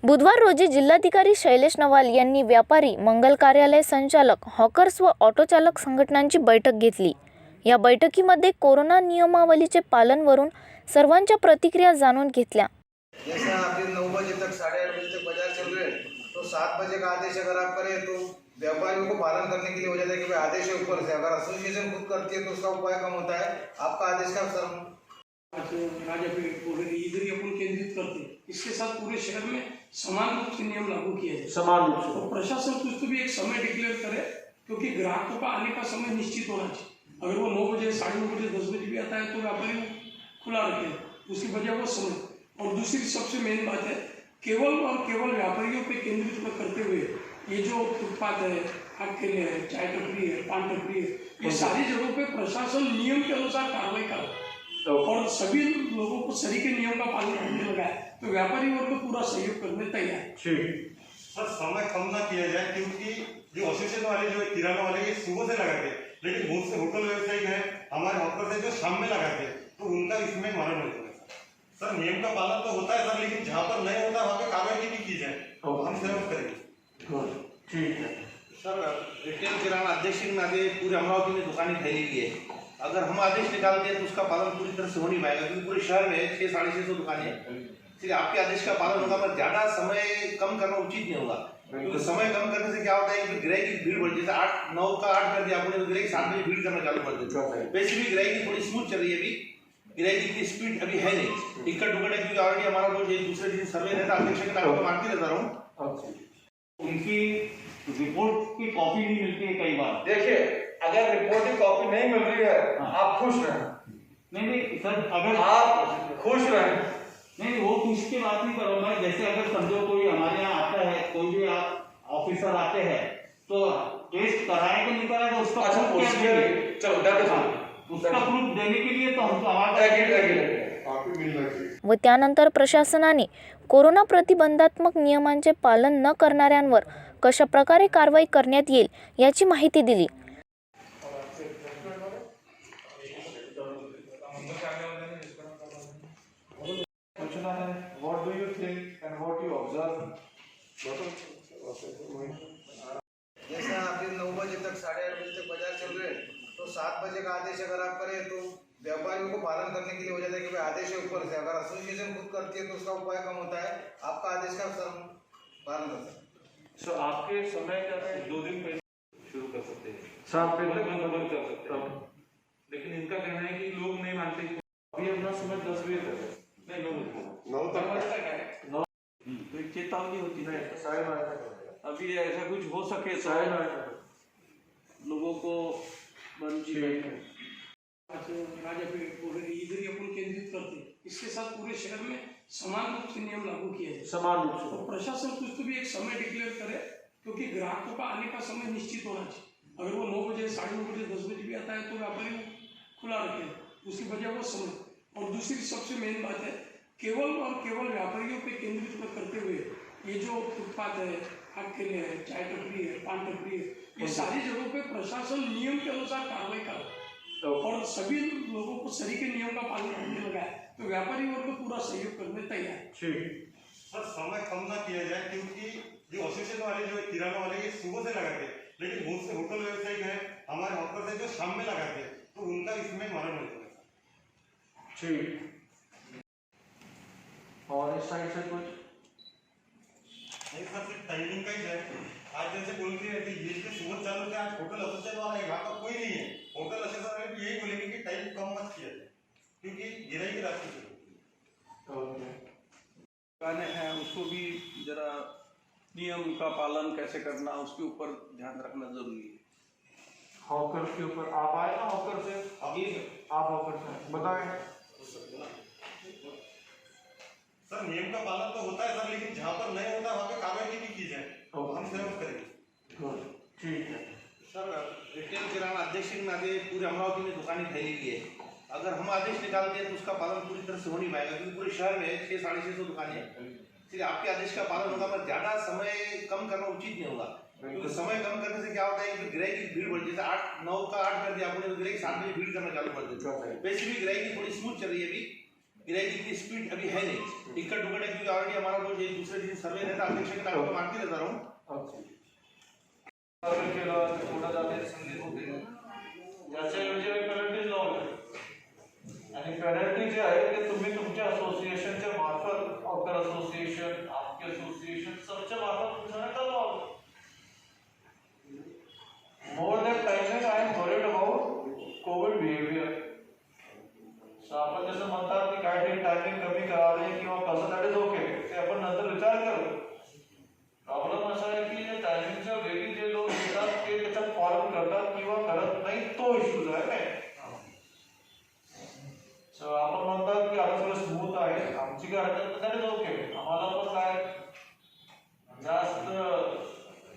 बुधवार रोजी जिल्हाधिकारी शैलेश नवाल यांनी व्यापारी, मंगल कार्यालय संचालक, हॉकर्स व ऑटो चालक संघटनांची बैठक घेतली। या बैठकीमध्ये कोरोना नियमावलीचे पालन वरून सर्वांच्या प्रतिक्रिया जाणून घेतल्या। जैसा अभी 9 बजे तक 8:30 बजे तक बाजार चल रहे हैं, तो 7 बजे का आदेश अगर आप करें तो व्यापारियों को पालन करने के लिए हो जाता है कि भाई आदेश है ऊपर से। अगर एसोसिएशन खुद करती है तो उसका उपाय कम होता है। आपका आदेश का सर राजापेठ वगैरह इधर ही अपन केंद्रित करते हैं। इसके साथ पूरे शहर में समान रूप से नियम लागू किया जाए। समान रूप से तो प्रशासन कुछ तो भी एक समय डिक्लेयर करे, क्योंकि ग्राहकों का आने का समय निश्चित होना चाहिए। अगर वो 9 बजे, 9:30 बजे, 10 बजे भी आता है तो व्यापारी खुला रखे, उसकी वजह वो समय। और दूसरी सबसे मेन बात है, केवल और केवल व्यापारियों पे केंद्रित करते हुए ये जो फुटपाथ है, खाट ठेले है, चाय टपरी है, पान टपरी है, ये सारी जगहों पे प्रशासन नियम के अनुसार कार्रवाई करे और सभी लोगों को सरीके नियम का पालन करने लगा है। तो व्यापारी वर्ग को पूरा सहयोग करने तैयार है। सर समय कम ना किया जाए, क्योंकि जो एसोसिएशन वाले जो किराना वाले ये सुबह से लगाते हैं, लेकिन बहुत से होटल व्यवसायी हैं, हमारे हॉकर से जो शाम में लगाते हैं, तो उनका इसमें मरण होता है। सर नियम का पालन तो होता है सर, लेकिन जहाँ पर नहीं होता वहाँ पे कार्रवाई भी की जाए, तो हम सिर्फ करेंगे। ठीक है सर, रिटेल किराना अध्यक्ष के नाते पूरे अमरावती में दुकानें फैली है। अगर हम आदेश निकालते हैं तो उसका पालन पूरी तरह से हो नहीं पाएगा, क्योंकि पूरे शहर में 600-650 दुकानें हैं। इसलिए आपके आदेश का पालन होगा, पर ज्यादा समय कम करना उचित नहीं होगा, क्योंकि समय कम करने से क्या होता है कि ग्राहक की भीड़ बढ़, जैसे 8-9 का 8 कर दिया आपने तो ग्राहक 7 बजे भीड़ करना चालू कर देते। वैसे भी ग्राहक की थोड़ी स्मूथ चल रही है, अभी ग्राहक की स्पीड अभी है नहीं, टिकट टुकट है, क्योंकि ऑलरेडी हमारा रोज एक दूसरे दिन सर्वे रहता है, अध्यक्ष के नाम पर मारती रहता हूँ। उनकी रिपोर्ट की कॉपी नहीं मिलती है कई बार। देखिए, अगर रिपोर्ट की कॉपी नहीं मिल रही है, आप खुश रहें। नहीं सर, अगर आप खुश रहें। नहीं, वो खुश की बात नहीं कर रहा मैं। जैसे अगर समझो कोई हमारे यहाँ आता है, कोई भी ऑफिसर आते हैं, तो टेस्ट कराएगा नहीं कराएगा उसका उसका प्रूफ देने के लिए तो हमको व त्यानंतर प्रशासनाने कोरोना प्रतिबंधात्मक नियमांचे पालन न करणाऱ्यांवर कशा प्रकारे कारवाई करण्यात येईल याची माहिती दिली। What do you think and what you observe? जैसा अभी 9 बजे तक 8:30 बजे तक बाजार चल रहे हैं, तो 7 बजे का आदेश अगर आप करें तो व्यापारियों को पालन करने के लिए हो जाता है कि भाई आदेश है ऊपर से। अगर एसोसिएशन खुद करती है तो उसका उपाय कम होता है। आपका आदेश का सर पालन कर सकते। सर आपके समय क्या है, 2 दिन पहले शुरू कर सकते हैं, सात बंद कर सकते हैं, लेकिन इनका कहना है कि लोग नहीं मानते। अभी अपना समय 10 बजे तक है, नहीं 9 तक है, तो एक चेतावनी होती है। अभी ऐसा कुछ हो सके तो लोगों को राजापेठ वगैरह इधर ही अपन केंद्रित करते हैं। इसके साथ पूरे शहर में समान रूप से नियम लागू किया जाए। समान रूप से तो प्रशासन कुछ तो भी एक समय डिक्लेयर करे, क्योंकि ग्राहकों का आने का समय निश्चित होना चाहिए। अगर वो 9 बजे, 9:30 बजे, 10 बजे भी आता है तो व्यापारी खुला रखे, उसकी वजह वो समय। और दूसरी सबसे मेन बात है, केवल और केवल व्यापारियों पे केंद्रित करते हुए ये जो फुटपाथ है, खाट ठेले है, चाय टपरी है, पान टपरी है, ये सारी जगहों पे प्रशासन नियम के अनुसार कार्रवाई करे और सभी लोगों को सरीके नियम का पालन करने लगा है। तो व्यापारी वर्ग को पूरा सहयोग करने तैयार है। सर समय कम ना किया जाए, क्योंकि जो एसोसिएशन वाले जो किराना वाले ये सुबह से लगाते हैं, लेकिन बहुत से होटल व्यवसायी हैं, हमारे हॉकर से जो शाम में लगाते हैं, तो उनका इसमें मरण होता है। ठीक। और इस साइड से कुछ नहीं सर, सिर्फ टाइमिंग का ही है। आज जैसे बोलती रहती है, ये जो सुबह चालू है, आज होटल एसोसिएशन वाला है, यहाँ पर कोई नहीं है। होटल एसोसिएशन वाले भी यही बोलेंगे कि टाइम कम मत किया जाए, क्योंकि गिराई की राशि दुकानें हैं, उसको भी जरा नियम का पालन कैसे करना, उसके ऊपर ध्यान रखना जरूरी है। हॉकर के ऊपर आप आए ना, हॉकर से अभी आप हॉकर से बताएं। सर नियम का पालन तो होता है सर, लेकिन जहाँ पर नहीं होता वहाँ पे कार्रवाई भी की जाए, तो हम सिर्फ करेंगे। ठीक है सर, रिटेल किराना अध्यक्ष के नाते पूरे अमरावती में दुकानें फैली है। अगर हम आदेश निकालते हैं तो उसका पालन पूरी तरह से हो नहीं पाएगा, क्योंकि पूरे शहर में 600-650 दुकानें हैं। इसलिए आपके आदेश का पालन होगा, पर ज्यादा समय कम करना उचित नहीं होगा, क्योंकि समय कम करने से क्या होता है कि ग्राहक की भीड़ बढ़, जैसे 8-9 का 8 कर दिया आपने तो ग्राहक 7 बजे भीड़ करना चालू कर देते। वैसे भी ग्राहक की थोड़ी स्मूथ चल रही है, अभी गिराई की इतनी स्पीड अभी है नहीं, टिकट टुकट है क्योंकि ऑलरेडी हमारा जो ये दूसरे दिन सर्वे रहता है, अध्यक्ष के नाम तो मानती रहता हूँ। सर्वे केलं ते कुठं जाते संगीत होते याच्याऐवजी पेनल्टीज लावल्या आणि पेनल्टी जे आहे ते तुम्ही तुमच्या असोसिएशनच्या मार्फत ऑकर असोसिएशन आपके असोसिएशन सबच्या मार्फत तुमच्याकडे चालवावं. More than timing I am worried about Covid behaviour. So आपण जसं म्हणतात की काहीतरी टायमिंग कमी करावे किंवा कसं दॅट इज ओके, ते आपण नंतर विचार करू. प्रॉब्लेम असा आहे की जे टायमिंगच्या वेळी जे लोक येतात ते त्याच्यात पालन करतात किंवा करत नाही, तो इश्यूज आहे नाही. सो आपण म्हणतात की आता सगळं स्मूथ आहे, आमची काय हरकत दॅट इज ओके. आम्हाला पण काय जास्त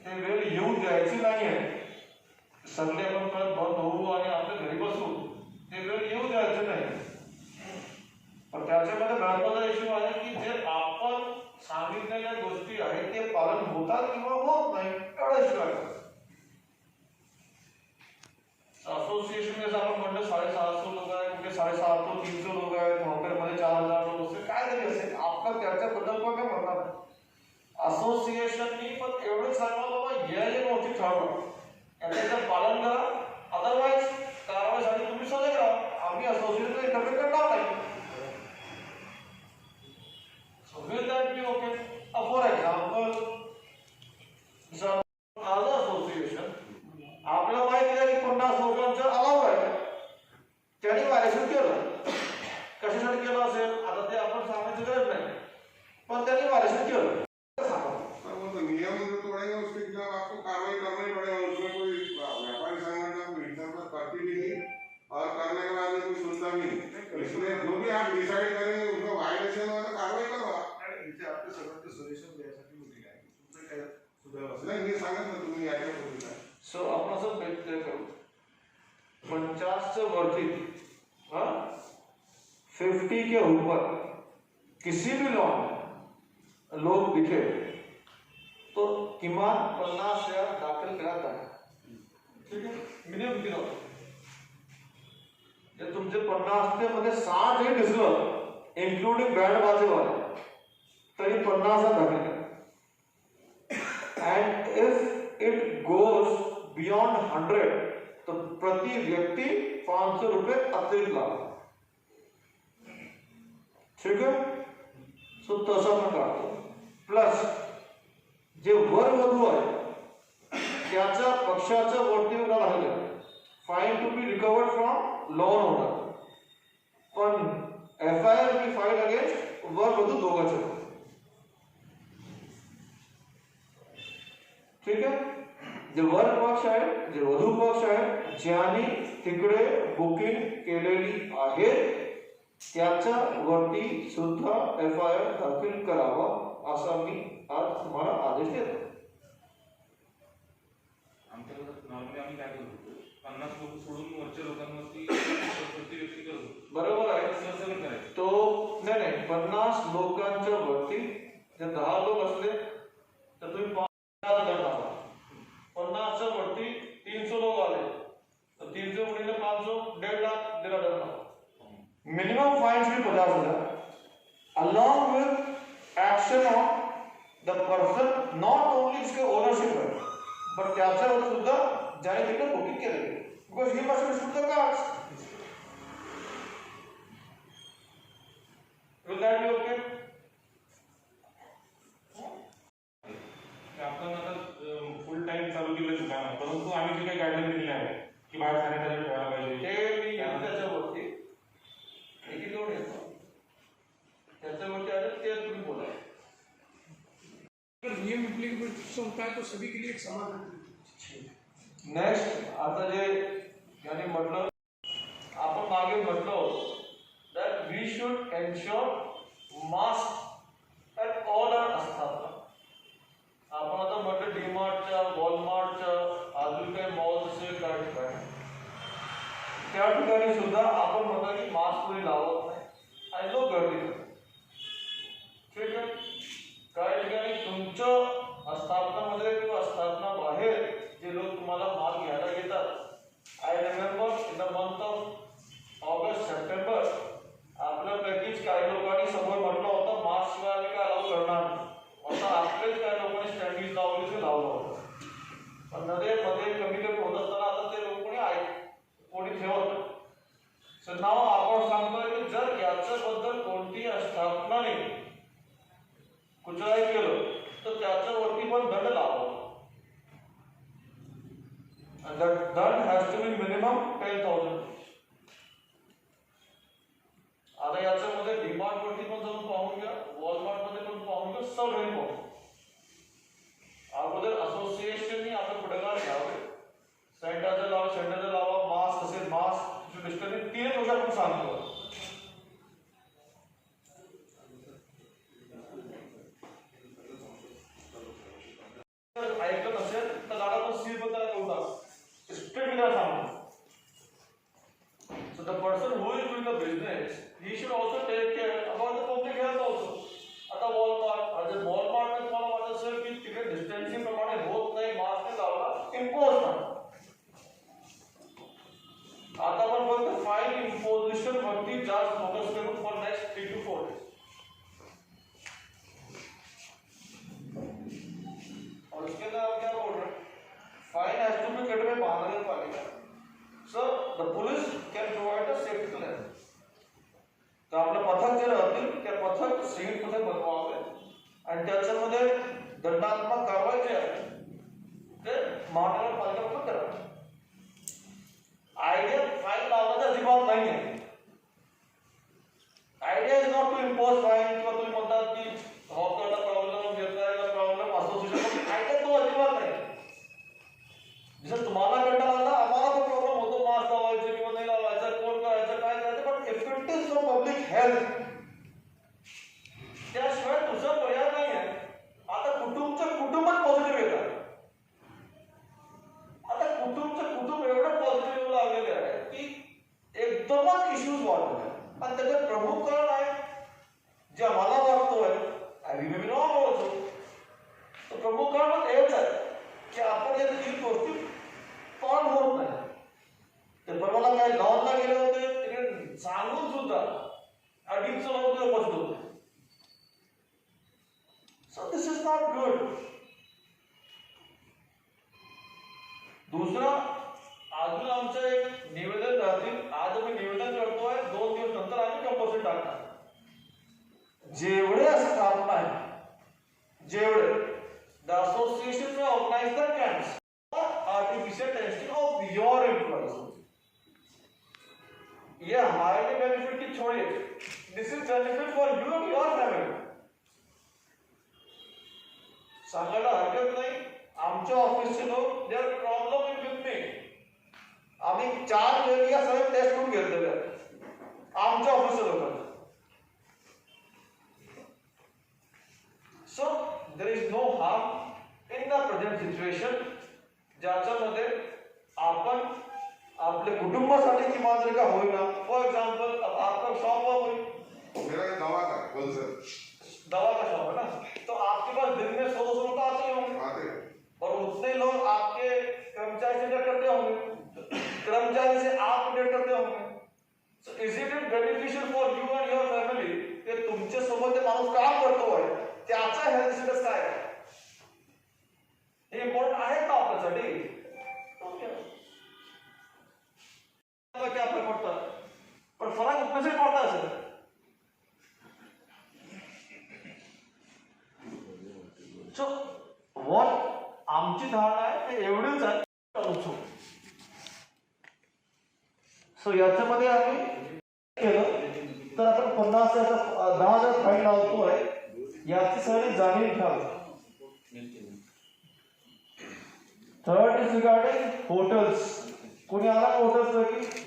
ते वेळ येऊ द्यायची नाही आहे. सगळे आपण परत बंद होऊ आणि आपल्या घरी बसू, ते वेळ येऊ द्यायचे नाही. पण त्याच्यामध्ये महत्वाचा इश्यू आहे की जे आपण सांगितलेल्या गोष्टी आहेत ते पालन होतात किंवा होत नाही, एवढा इश्यू आहे. असोसिएशन जसं आपण म्हणलं 650 लोक आहेत, कुठे 750 300 लोक आहेत, हॉटेलमध्ये 4000 लोक असेल, काय तरी असेल, आपलं त्याच्याबद्दल पण काय म्हणणार नाही. असोसिएशननी पण एवढंच सांगा बाबा यायला नव्हती ठरवा, याचं पालन करा, अदरवाईज कारवाईसाठी तुम्ही सजग राहा. आम्ही असोसिएशन इंटरव्ह्यू करणार नाही. So will that be okay? For example, as association, आपल्याला माहिती आहे की 50 लोकांचं अलाव आहे, त्यांनी व्हायलेशन केलं. कशासाठी केलं असेल आता ते आपण सांगायची गरज नाही, पण त्यांनी व्हायलेशन केलं. नियम जो तोड़ेगा उसके खिलाफ आपको कार्रवाई करना ही पड़ेगा. उसमें कोई व्यापारी संगठन इंटरफेयर करती भी नहीं और करने के बाद कोई सुनता भी नहीं. इसलिए जो भी आप डिसाइड करेंगे उसमें वायलेशन हुआ तो कार्रवाई करवा. आपल्या सगळ्यांचं सजेशन द्यायसाठी होती काय तुमचं काय सुधारणा नाही मी सांगत ना तुम्ही याच्या पूर्वी काय. सो आपण असं बेटर करू 50 वरती 50 के ऊपर किसी भी लोग दिखे तो किमान 50,000 दाखल करत आहे. ठीक आहे, मिनिमम किती होतं जर तुमचे 50 ते मध्ये 60 हे दिसलं इन्क्लुडिंग बँड वाजेवाले तरी 50,000 दाखल करा. And if it goes beyond 100 तो प्रति व्यक्ति 500 रुपये अतिरिक्त लावा. ठीक आहे, सो तसं आपण काढतो. प्लस जे वर वधू आहे त्याच्या पक्षाच्या वरती राहिलं fine to be recovered from lawn owner, पण FIR बी फाईल अगेन्स्ट वर वधू दोघांचं. ठीक आहे, जे वर पक्ष आहे जे वधू पक्ष आहे ज्यांनी तिकडे बुकिंग केलेली आहे त्याच्या वरती सुद्धा FIR दाखल करावा असा मी आज तुम्हाला आदेश देतो. आमच्याकडे नॉर्मली आम्ही काय करतो 50 लोक सोडून वरच्या लोकांवरती प्रति व्यक्ती करतो. बरोबर आहे, सहसर्व करायचं. तो नाही 50 लोकांच्या वरती जर 10 लोक असले तर तुम्ही 5,000 करणार. 50च्या वरती 300 लोक आले तर 300 गुणिले 500 1.5 लाख दिला जाणार. Minimum fine should be 50,000 along with action on the person not only इसके ओनरशिप है but त्याच्यावर सुद्धा ज्याने तिकडे बुकिंग केलेली because he must be the cards. Will that be okay? आपण आता फुल टाइम चालू केलं दुकान, परंतु आम्ही जे काही गाईडलाईन दिली आहे की बाहेर सॅनिटायझर ठेवायला पाहिजे ते मी त्याच्यावरती एक लोड येतो त्याच्यावरती आले ते तुम्ही बोला. अगर नियम इम्प्लीमेंट होता है तो सभी के लिए एक समान है. नेक्स्ट आता जे याने म्हटलं आपण मागे म्हटलो that we should ensure mask at all are असतात. आपण आता म्हटलं डीमार्टच्या वॉलमार्टच्या अजून काही मॉल्स असेल त्या ठिकाणी त्या ठिकाणी सुद्धा आपण म्हणतो की मास्क कोणी लावत नाही आणि लोक गर्दी करतात. ठीक आहे, काही ठिकाणी तुमच्या आस्थापनामध्ये किंवा आस्थापना बाहेर जे लोक तुम्हाला माल घ्यायला येतात. I remember in the month of August September आपलं पॅकेज काय सो नाव आपण सांगतोय की जर याच्याबद्दल कोणतीही आस्थापनाने कुठलाही केलं तर त्याच्यावरती पण दंड लावावा. And that done has to be minimum 10,000. आता याच्यामध्ये डीमार्ट वरती पण जाऊन पाहून घ्या, वॉलमार्ट मध्ये पण पाहून घ्या, सगळे पाहून. अगोदर असोसिएशननी आता पुढाकार घ्यावे. सॅनिटायझर लावा, मास्क असेल मास्क, डिस्टन्स 3 वर्ष आपण सांगतो. ऐकलं नसेल तर गाडा पण सील पण त्याला करू टाक. Strictly सांगतो. So the person who is doing the business, he should also take care about the public health also. आता Walmart में तुम्हाला वाटत असेल की तिकडे डिस्टन्सिंग प्रमाणे होत नाही, मास्क नाही लावला, इम्पोज करा. आता आपण फक्त फाईन इम्पोजिशन वरती जास्त फोकस करू फॉर नेक्स्ट 3 to 4 days. और उसके अंदर आप क्या बोल रहे हैं? Fine has to be paid by महानगरपालिका. So the police can provide the safety plan. तर आपलं पथक जे राहतील त्या पथक सिव्हिल पथक बनवावे आणि त्याच्यामध्ये दंडात्मक कारवाई जी आहे ते महानगरपालिका पण करावी. आयडिया फाईन लावण्याचा अजिबात नाही आहे. Idea is not to impose fine किंवा तुम्ही म्हणतात की हॉकरला प्रॉब्लेम घेतला प्रॉब्लेम असोसिएशन आयडिया तो अजिबात नाही. जसं तुम्हाला कंटाळा आला आम्हाला तो प्रॉब्लेम होतो मास्क लावायचे किंवा नाही लावायचा, कोण करायचं काय करायचं, पण if it is for public health त्याशिवाय दुसरा पर्याय नाही आहे. आता कुटुंबात पॉझिटिव्ह येतात. आता कुटुंब एवढं पॉझिटिव्ह लागलेले आहे की एकदमच इश्यूज वाढले आहेत आणि त्याचं प्रमुख कारण आहे जे आम्हाला वाटतोय तो प्रमुख कारण हेच आहे की आपण या 3 गोष्टी पण होत नाही. ते परवाला काय लॉनला गेले होते तिकडे सांगून सुद्धा अडीच लोक बसत होते. So this is not good. दुसरा अजून आमचं एक निवेदन राहतील. आज आम्ही निवेदन करतोय, 2 दिवस नंतर आम्ही कंपल्सरी टाकणार. जेवढे स्थापना आहे जेवढे द असोसिएशन में organise the camps artificial testing of your employees. ये हमारे लिए बेनिफिट की छोड़िए, this is benefit for you and your family. सांगायला हरकत नाही आमच्या ऑफिसचे लोक their problem in with me. आम्ही 4 वेळी या सगळे टेस्ट करून घेतलेले आहेत आमच्या ऑफिसच्या लोकांना. So there is no harm in the present situation ज्याच्यामध्ये आपण आपले कुटुंबासाठी किमान जर का होईना. फॉर एग्जांपल आपका शॉप होईल, मेरा दवा का होलसेल दवा का शॉप है ना, तो आपके पास दिन में 100-200 लोग आते होंगे और उतने लोग आपके कर्मचारी से डेट करते होंगे, कर्मचारी से आप डेट करते होंगे. So is it beneficial for you and your family कि तुमच्या सोबत ते माणूस काम करतोय त्याचा हेल्थ स्टेटस काय आहे हे इम्पॉर्टंट आहे का आपल्यासाठी? क्या फरक पडता, पण फरक उतने से पडता असेल. सो व्हॉट आमची धारणा आहे ते एवढीच आहे. सो याच्यामध्ये आम्ही केलं तर आपण 10,000 फाईन लावतोय याची सगळी जाणीव घ्यावी. Third is regarding hotels. कोणी आला हॉटेल्स पैकी?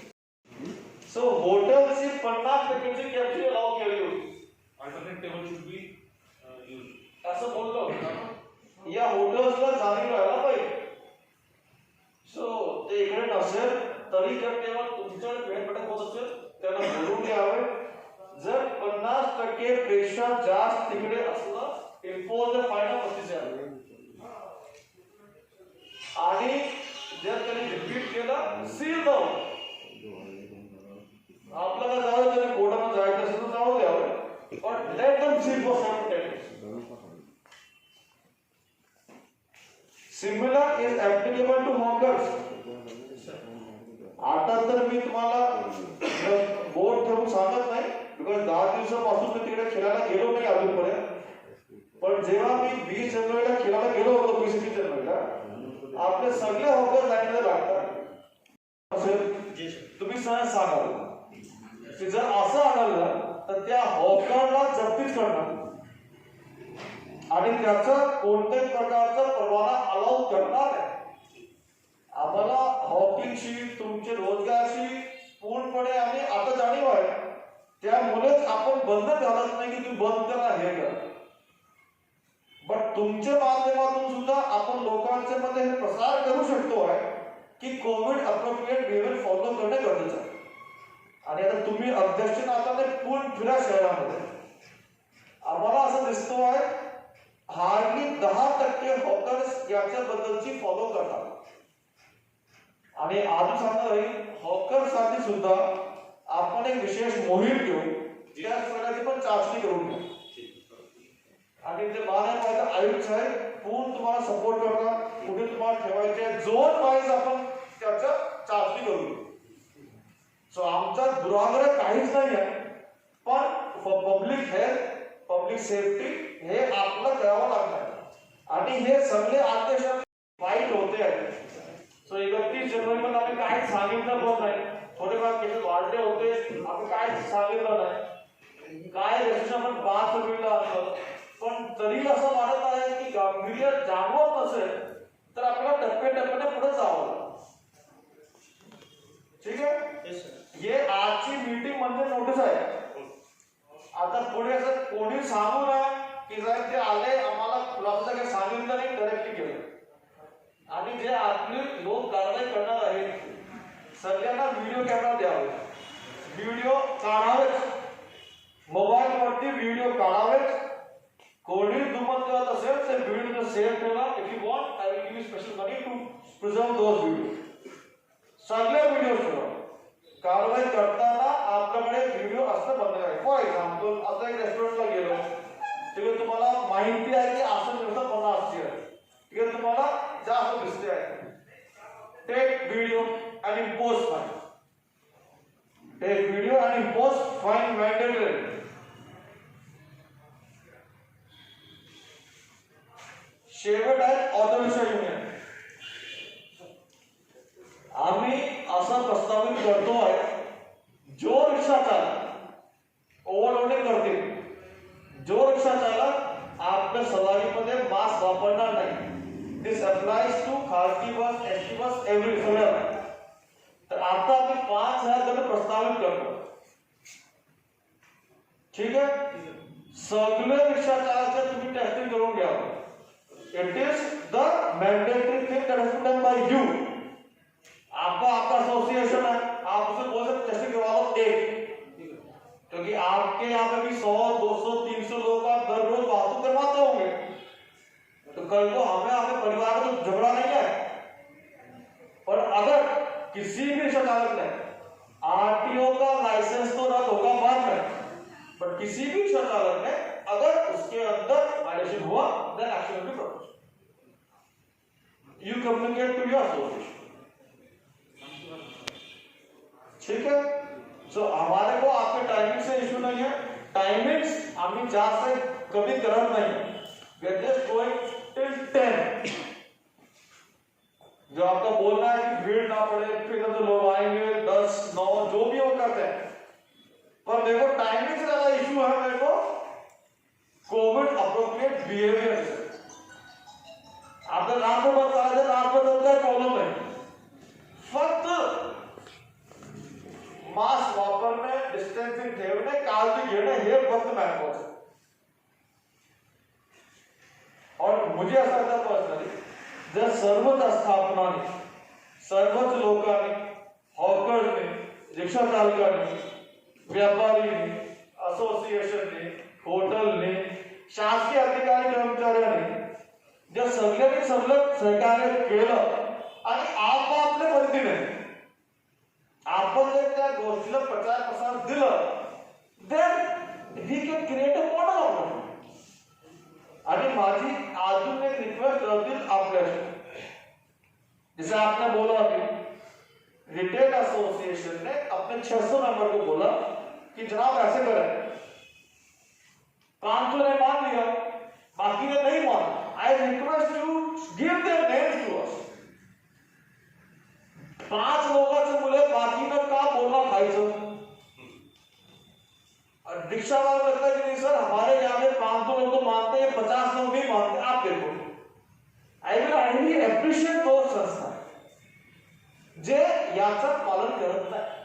सो हॉटेल्सची 50% कॅपॅसिटी अलाउ केली होती. Alternate table should be used असं बोललो या हॉटेल्सला जाणीव राहायला पाहिजे. सो ते इकडे नसेल तरी जर तेव्हा तुमच्या भेटपडत होत असेल त्यांना बोलून घ्यावे. जर 50% पेक्षा जास्त तिकडे असलं इम्पोज द फाईन ऑफ 35,000 आणि जर त्यांनी रिपीट केलं सील डाऊन. आपल्याला जाऊ तरी कोर्टात जायचं असेल तर जाऊ द्यावं पण let them seal for 7 days. Similar is applicable to hawkers. आता तर मी तुम्हाला बोर्ड ठेवून सांगत नाही, बिकॉज 10 दिवसापासून मी तिकडे खेळायला गेलो नाही अजूनपर्यंत. पण जेव्हा मी 20 जानेवारीला खेळायला गेलो होतो, 20 जानेवारीला आपले सगळे हॉकर लाईनला लागतात असेल, तुम्ही सहज सांगाल की जर असं आढळलं तर त्या हॉकरला जप्तीच करणार आणि त्याचा कोणत्याही प्रकारचा परवाना अलाउ करणार नाही. आम्हाला हॉकिंगशी, तुमचे रोजगारशी पूर्णपणे आम्ही आता जाणीव आहे. त्यामुळेच आपण बंद घालत नाही की तुम्ही बंद करा, हे करा. पण तुमच्या माध्यमातून सुद्धा आपण लोकांच्या मध्ये हे प्रसार करू शकतो आहे की कोविड अप्रोप्रिएट बिहेवियर फॉलो करणे गरजेचं आहे. आणि आता तुम्ही अध्यक्ष नात्याने पूर्ण फिरा शहरामध्ये, आम्हाला असं दिसतो आहे हार्डली 10% हॉकर्स याच्याबद्दलची फॉलो करतात. आणि आज सांगणार आहे हॉकरसाठी सुद्धा आपण एक विशेष मोहीम घेऊ, त्या सगळ्याची पण चाचणी करून घेऊ. आणि ते महानगरपालिका आयुक्त साहेब पूर्ण तुम्हाला सपोर्ट करणार, कुठे तुम्हाला ठेवायचे झोन वाईज आपण त्याच्या चाचणी करून घेऊ. सो आमचा दुराग्रह काहीच नाही आहे, पण for public health, public safety हे आपलं करावं लागणार. आणि हे सगळे आदेश वाईट होते आहेत. सो 31 जानेवारी मध्ये आम्ही काय सांगितलं पण नाही, थोडेफार केसेस वाढले होते, आम्ही काय सांगितलं नाही, काय रेस्ट्रिक्शन आपण 5 फेब्रुवारीला आणलं. पण तरी असं वाटत आहे की गांभीर्य जाणवत नसेल तर आपल्याला टप्प्याटप्प्याने पुढे जावं लागेल. ठीक आहे, हे आजची मीटिंग मध्ये नोटीस आहे. आता पुढे असं कोणी सांगू नये की जर ते आले आम्हाला खुलासा काही सांगितलं नाही, डायरेक्टली केलं. आणि जे आपली लोक कारवाई करणार आहेत सगळ्यांना व्हिडिओ कॅमेरा द्यावे, व्हिडिओ काढावेच, मोबाईलवरती व्हिडिओ काढावेच. कोणी दुमत करत असेल तर व्हिडिओ सेव्ह ठेवा. If you want I will give you special money to preserve those video. सगळे व्हिडिओ ठेवा. कारवाई करताना आपल्याकडे व्हिडिओ असणं बंद आहे. फॉर एक्झाम्पल आता एक रेस्टॉरंटला गेलो, तिकडे तुम्हाला माहिती आहे की असं दिवसात 50 आहे, तिकडे तुम्हाला जास्त दिसते आहे. टेक व्हिडिओ आणि पोस्ट फाईन. टेक व्हिडिओ आणि पोस्ट फाईन मॅन्डेटरी. शेवट आहे ऑटो रिक्षा युनियन. आम्ही असं प्रस्तावित करतोय, जो रिक्षा चालक ओव्हरलोडिंग करतील, जो रिक्षा चालक आपल्या सवारीमध्ये मास्क वापरणार नाही, दिस अप्लाइज टू खासगी बस, एसटी बस, एव्हरी सगळं. तर आता आम्ही 5,000 प्रस्तावित करतो. ठीक आहे, सगळे रिक्षा चालक तुम्ही टेस्टिंग करून घ्या. It is the mandatory thing that has to done by you. आपका एसोसिएशन है, आप उसे बोल सकते टेस्टिंग करवा लो एक, क्योंकि आपके यहाँ पे भी 100, 200, 300 लोग आप हर रोज वाहतूक करवाते होंगे. तो कल को हमें परिवार में तो झगड़ा नहीं है. पर अगर किसी भी रिक्शा चालक ने आरटीओ का लाइसेंस तो रद्द होगा बाद में, पर किसी भी रिक्शा चालक ने अगर उसके अंदर वायलेशन हुआ then action will be proposed. You communicate to your association. ठीक है. सो हमारे को आपके टाइमिंग से इशू नहीं है. टाइमिंग्स आम्ही जास्त कमी करत नाही. We are just going till 10. जो आपका बोलना है कि भीड़ ना पड़े, फिर तो लोग आएंगे 10, 9 जो भी वो करते हैं, पर देखो टाइमिंग से ज्यादा इशू है मेरे को कोविड अप्रोप्रिएट बिहेवियर से. आपका रात को बंद करा, रात को बंद कर प्रॉब्लम है. फक्त मास्क वापरणे, डिस्टन्सिंग ठेवणे, काळजी घेणे हे फक्त महत्वाचं. और मुझे असं वाटतं पर्सनली जर सर्वच स्थापनांनी, सर्वच लोकांनी, हॉकर्सनी, रिक्षा चालकांनी, व्यापारींनी, असोसिएशननी, हॉटेलनी, शासकीय अधिकारी कर्मचाऱ्यांनी जर सगळ्यांनी सहकार्य केलं आणि आपापल्या पद्धतीने आपण जर त्या गोष्टीला प्रचार प्रसार दिलं, then we can create a model of it. आणि माझी अजून एक रिक्वेस्ट राहतील आपल्याशी, जसे आपने बोला अभी रिटेल 600 नंबर को बोला कि जनाब ऐसे करें, 500 ने मान लिया, बाकी ने नहीं माना। I request you give their names to us. 5 लोगों से बोले, बाकी ने कहा बोलना भाई सब। और रिक्शा वाला लगता है कि नहीं सर, हमारे यहाँ में 500 लोग तो मानते हैं, 50 लोग नहीं मानते, आप देखो। I will highly appreciate those संस्था जे याचं पालन करत नाही।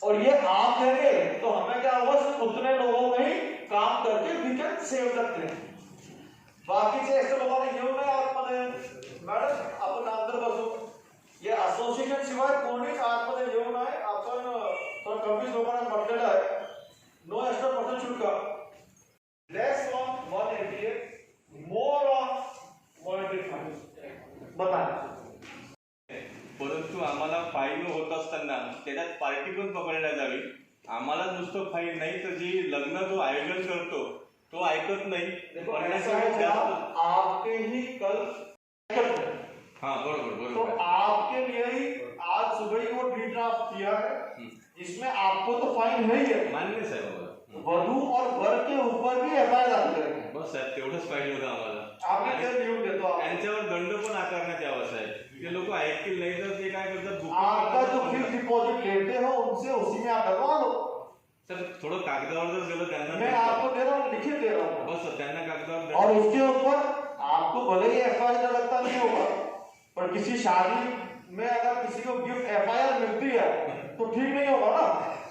और ये आप कहेंगे तो हमें क्या होगा, सिर्फ उतने लोगों में ही काम करके we can save the claim. बाकीचे ऐसे लोकांना घेऊन नाही आतमध्ये, मॅडम आपण अंदर बसू, या असोसिएशन शिवाय कोणीच आतमध्ये येऊ नये। आपण तर कमीच लोकांना म्हटलेलं आहे, नो एक्स्ट्रा पर्सन शुल्क, लेस ऑन 188, मोर ऑन 185। बता। परंतु आम्हाला फाईन होत असताना त्याच्यात पार्टी पण पकडण्यात यावी। आम्हाला नुसतं फाईन नाही तर जी लग्न जो आयोजन करतो तो ऐकत नाही। आपके ही कल हाँ बरोबर तो बरोबर। आपके लिए ही आज सुबह ही वो ड्राफ्ट किया है, जिसमें आपको तो फाइन है ही है, मान्य साहेब आम्हाला। वधू और वर के ऊपर भी एफआईआर दाखल करेंगे। बस साहेब तेवढंच पाहिजे होतं आम्हाला। आपने ते लिहून देतो आप। त्यांच्यावर दंड पण आकारण्यात यावा साहेब। ते लोक ऐकतील नाही तर ते काय करतात, आपका जो फिक्स डिपॉजिट लेते हो उनसे उसी में आप डलवा लो। सर थोडं कागदावर जर गेलं त्यांना मैं आपको दे रहा हूँ, लिखित दे रहा हूँ, बस त्यांना कागदावर और उसके ऊपर आपको भले ही एफआईआर लगता नहीं होगा, पर किसी शादी में अगर किसी को गिफ्ट एफआईआर मिलती है तो ठीक नहीं होगा ना।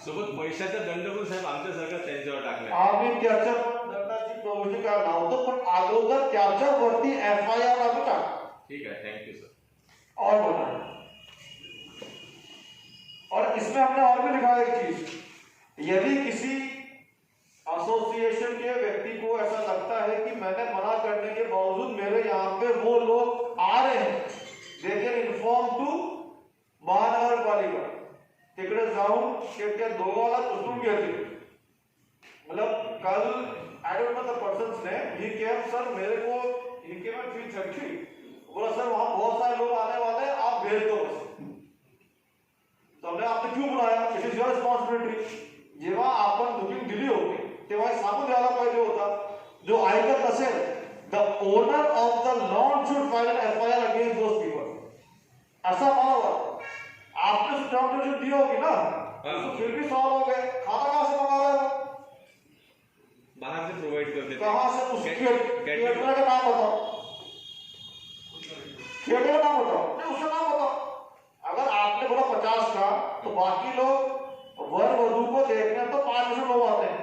सोबत पैशाचा दंड पण साहेब आमच्या सरकार त्यांच्यावर टाकलाय। आम्ही त्याच्या दंडाची प्रवृत्ती काय लावतो, पण अगोदर त्याच्यावरती एफआईआर आम्ही टाक। ठीक आहे, थँक्यू सर। और बोला, और इसमें हमने और भी लिखा है एक चीज, यदि किसी एसोसिएशन के व्यक्ति को ऐसा लगता है कि मैंने मना करने के बावजूद मेरे यहाँ पे वो लोग आ रहे हैं, दे कैन इन्फॉर्म टू महानगरपालिका। तिकडे जाऊन त्या दोघाला उचलून घेतली, मतलब कल I don't know the persons ने, ही केम सर मेरे को इनके में फील चढ़ी, बोला सर वहां बहुत सारे लोग आने वाले हैं, आप भेज दो बस। तो हमने आपने क्यों बुलाया, इट इज योर रिस्पॉन्सिबिलिटी। जेव्हा आपण बुकिंग दिली होती तेव्हा सांगून द्यायला पाहिजे होता। जो ऐकत नसेल, the owner of the lawn should file an FIR against those people, ऐसा माना हुआ। आपने स्टैम्प दी होगी ना, तो फिर भी 100 लोग हैं, खाना कहाँ से मंगा रहे हो, बाहर से प्रोवाइड कर देते। कहाँ से, उस केटरर का नाम बताओ, केटरर का नाम बताओ, नहीं उसका नाम बताओ। अगर आपने बोला 50 का, तो बाकी लोग वर वधू को देखने तो 500 लोग आते हैं,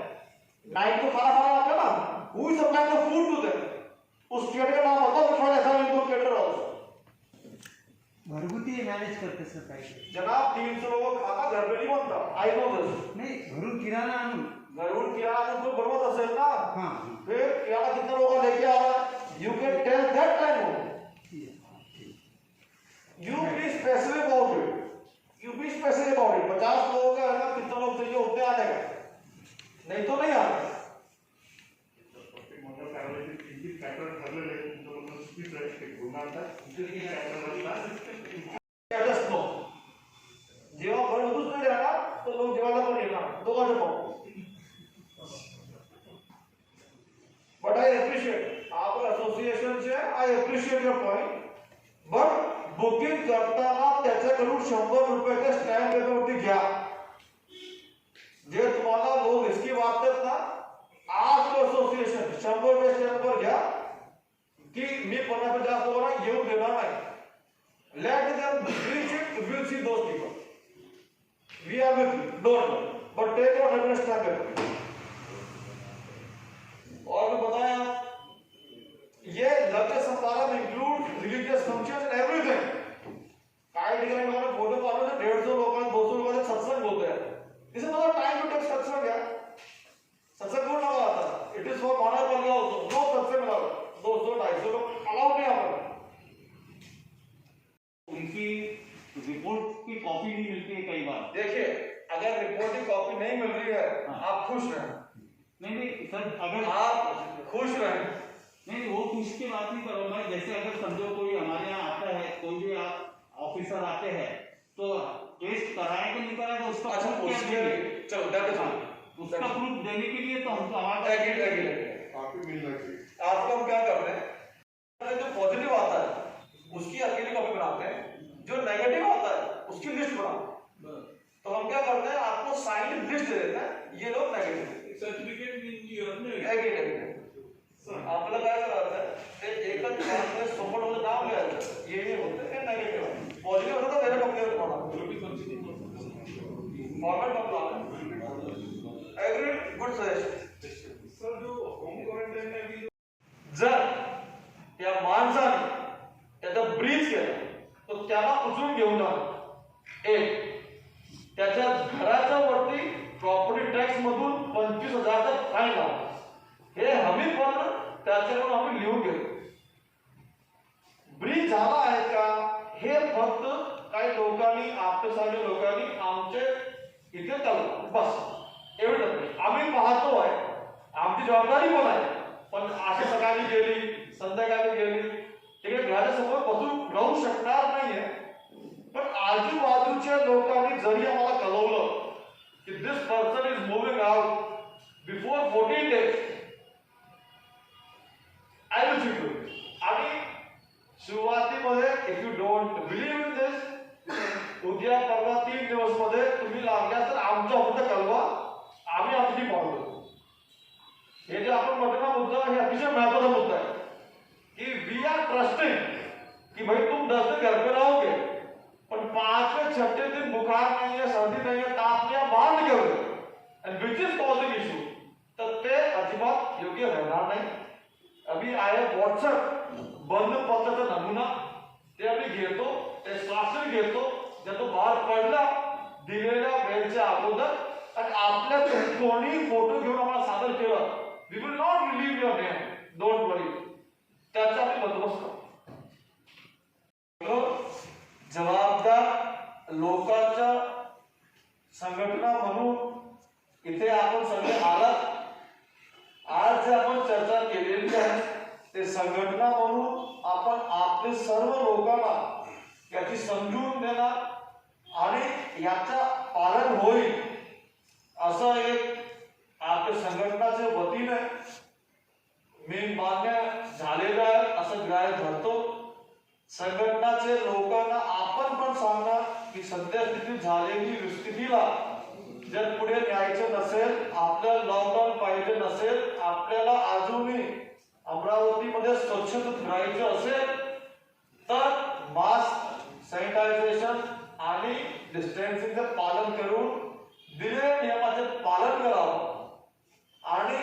नाइट को खाना खाना आते हैं ना, who is supplying the food to them, उस केटर का नाम बताओ, which one ऐसा नहीं तो केटर also। घरगुती मॅनेज करते सर काही जनाब 300 लोगों का खाना घर पे नहीं बनता, आई नो दिस। नाही, घरून किराणा आणून घरून किराना आणून तो बनवत असेल ना, हाँ फिर किराना कितने लोगों लेके आ रहा है, you can tell that time, you be specific about it, you be specific about it. 50 लोगों का है ना, कितने लोग चाहिए उतने आने का, नहीं तो नहीं आने। जेव्हा घर मधूच नाही राहणार तर लोक जेवायला पण येणार, दोघांचं पाहू। बट आई अप्रिशिएट आप association say, I appreciate your point, but booking करताना त्याच्याकडून 100 रुपयाच्या स्टॅम्प पेपरवरती घ्या। जे तुम्हाला लोक रिस्की वाटतात ना, आज तो असोसिएशन 100 रुपये स्टॅम्पवर घ्या की मी 50 लोकांना येऊ देणार नाही। Let them reach it, will see those people, we are with you, don't worry, but take your reference stamp paper. और मैं बताया ये लग्न समारोह में include religious functions and everything. काय ठिकाणी लोकांना फोटो पाठवले 150 लोकांना 200 लोकांना सत्संग होते हैं, this is not time to take सत्संग यार, सत्संग कौन लगा आता, इट इज फॉर महानगरपालिका ऑल्सो, नो सत्संग लगा 200-250 लोग अलाउड नहीं यहाँ। उनकी रिपोर्ट की कॉपी नहीं मिलती है कई बार। देखिए अगर रिपोर्ट की कॉपी नहीं मिल रही है, आप खुश रहें। नहीं सर, अगर आप खुश रहें, नहीं वो खुश की बात नहीं कर रहा मैं, जैसे अगर समझो कोई हमारे यहाँ आता है, कोई भी आप ऑफिसर आते हैं तो टेस्ट कराए कि नहीं कराए तो उसका अच्छा proof क्या उसके देंगे? चलो दैट इज उसका प्रूफ देने के लिए तो हमको हमारे काफी मिलना चाहिए। आपको हम क्या करते हैं, जो पॉजिटिव आता है उसकी अकेली कॉपी बनाते हैं, जो नेगेटिव आता है उसकी लिस्ट बनाते हैं। तो हम क्या करते हैं, आपको साइंड लिस्ट दे देते हैं, ये लोग नेगेटिव सर्टिफिकेट आपल्याला काय करायचं आहे, ते एकच क्लासमध्ये सोपट होतं नाव लिहायचं, ये होतं ते नेगेटिव्ह, पॉझिटिव्ह होतं तर वेगळं टॉपिक तुम्हाला फॉर्मॅट बदला. Agree, good suggestion. सर जो होम क्वारंटाइन में भी जर त्या माणसाने त्याचा ब्रीच केला तर त्याला उचलून घेऊन जाणं. एक, त्याच्या घराच्या वरती प्रॉपर्टी टॅक्स मधून 25,000चा फाईन लावा. हे हमी पत्र त्याच्याकडून आम्ही लिहून घेतो. ब्रीच झाला आहे का हे फक्त काही लोकांनी, आपल्यासारख्या लोकांनी आमचे इथे चालू बस एवढंच आम्ही पाहतो आहे, आमची जबाबदारी पण आहे. पण अशी सकाळी गेली संध्याकाळी गेली तिकडे घराच्या समोर बसून राहू शकणार नाहीये. पण आजूबाजूच्या लोकांनी जरी आम्हाला कळवलं की this person is moving out before 14 days, I will see to. आणि सुरुवातीमध्ये if you don't believe in this, उद्या परवा 3 दिवस मध्ये तुम्ही लागल्या तर आमच्या फक्त कळवा, आम्ही आमची पाहतो. हे जे आपण म्हटलं ना मुद्दा, हे अतिशय महत्वाचा मुद्दा आहे कि वी आर ट्रस्टिंग कि भाई तुम 10 दिन घर पे रहोगे पर 5वें 6ठे दिन बुखार नहीं है, सर्दी नहीं है, ताप नहीं है, बाहर निकलोगे and which is causing issue, तर ते अजिबात योग्य राहणार नाही. अभी आहे व्हॉट्सअप बंद पत्राचा नमुना, ते आम्ही घेतो, ते शासन घेतो, ज्या तो बाहेर पडला दिलेल्या वेळेच्या अगोदर आणि आपल्या कोणी फोटो घेऊन आम्हाला सादर केलं, we will not relieve your name, don't worry. त्याचा आम्ही बंदोबस्त करतो. जबाबदार लोकांच्या संघटना म्हणून इथे आपण सगळे आलात. आज जे आपण चर्चा केलेली आहे ते संघटना म्हणून आपण आपले सर्व लोकांना याची समजून देणार आणि याचा पालन होईल असं एक आपल्या संघटनाच्या वतीने मी मान्य झालेलं आहे असं ग्राह्य धरतो. संघटनाचे लोकांना आपण पण सांगणार की सद्यस्थितीत झालेली स्थितीला जर पुढे न्यायचं नसेल, आपल्याला लॉकडाऊन पाहिजे नसेल, आपल्याला अजूनही अमरावतीमध्ये स्वच्छतेत राहायचं असेल तर मास्क, सॅनिटायझेशन आणि डिस्टन्सिंगचं पालन करून दिलेल्या नियमाचे पालन करावं. आणि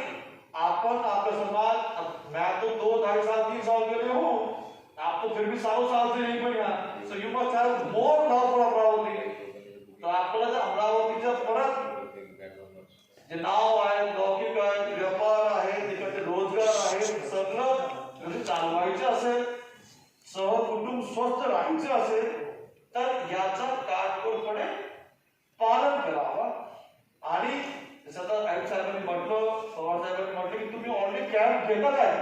अपन आपका समाज, मैं तो 2-2.5 साल 3 साल के लिए हूँ, आप तो फिर भी 100 साल से नहीं बन यहाँ, so you must have more love for Amravati. तो आपल्याला जर अमरावतीचं परत जे नाव आहे, लौकिक आहे, व्यापार आहे, तिकडे रोजगार आहे, सगळं जर चालवायचं असेल, सहकुटुंब स्वस्थ राहायचं असेल तर याचा काटेकोरपणे पालन करावं. आणि जसं आता आयुक्त साहेबांनी म्हटलं, पवार साहेबांनी म्हटलं की तुम्ही ऑलरेडी कॅम्प घेतात आहे,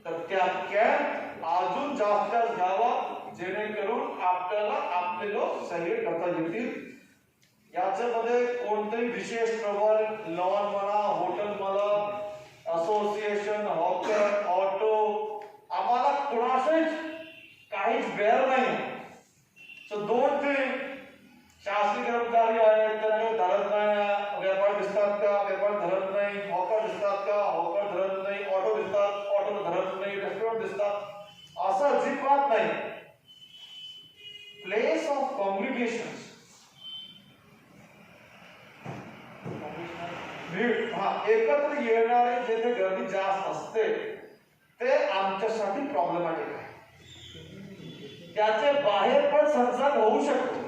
तर त्या कॅम्प अजून जास्त घ्यावा जेणेकरून आपल्याला आपले लोक सगळे करता येतील. याच्यामध्ये कोणतेही विशेष प्रबळ लॉन म्हणा, हॉटेल म्हणा, असोसिएशन, हॉकर, ऑटो, आम्हाला कोणाशीच काहीच बेर नाही. सो डोंट थिंक शासकीय कर्मचारी आहेत त्यांना धरत नाही, व्यापार दिसतात का, व्यापार धरत नाही, हॉकर दिसतात का, हॉकर धरत नाही, ऑटो दिसतात, ऑटो धरत नाही, रेस्टॉरंट दिसतात, असं अजिबात नाही. प्लेस ऑफ कॉम्युनिकेशन, एकत्र येणारे जेथे गर्दी जास्त असते ते आमच्यासाठी प्रॉब्लेमॅटिक आहे. त्याचे बाहेर पण संसर्ग होऊ शकतो,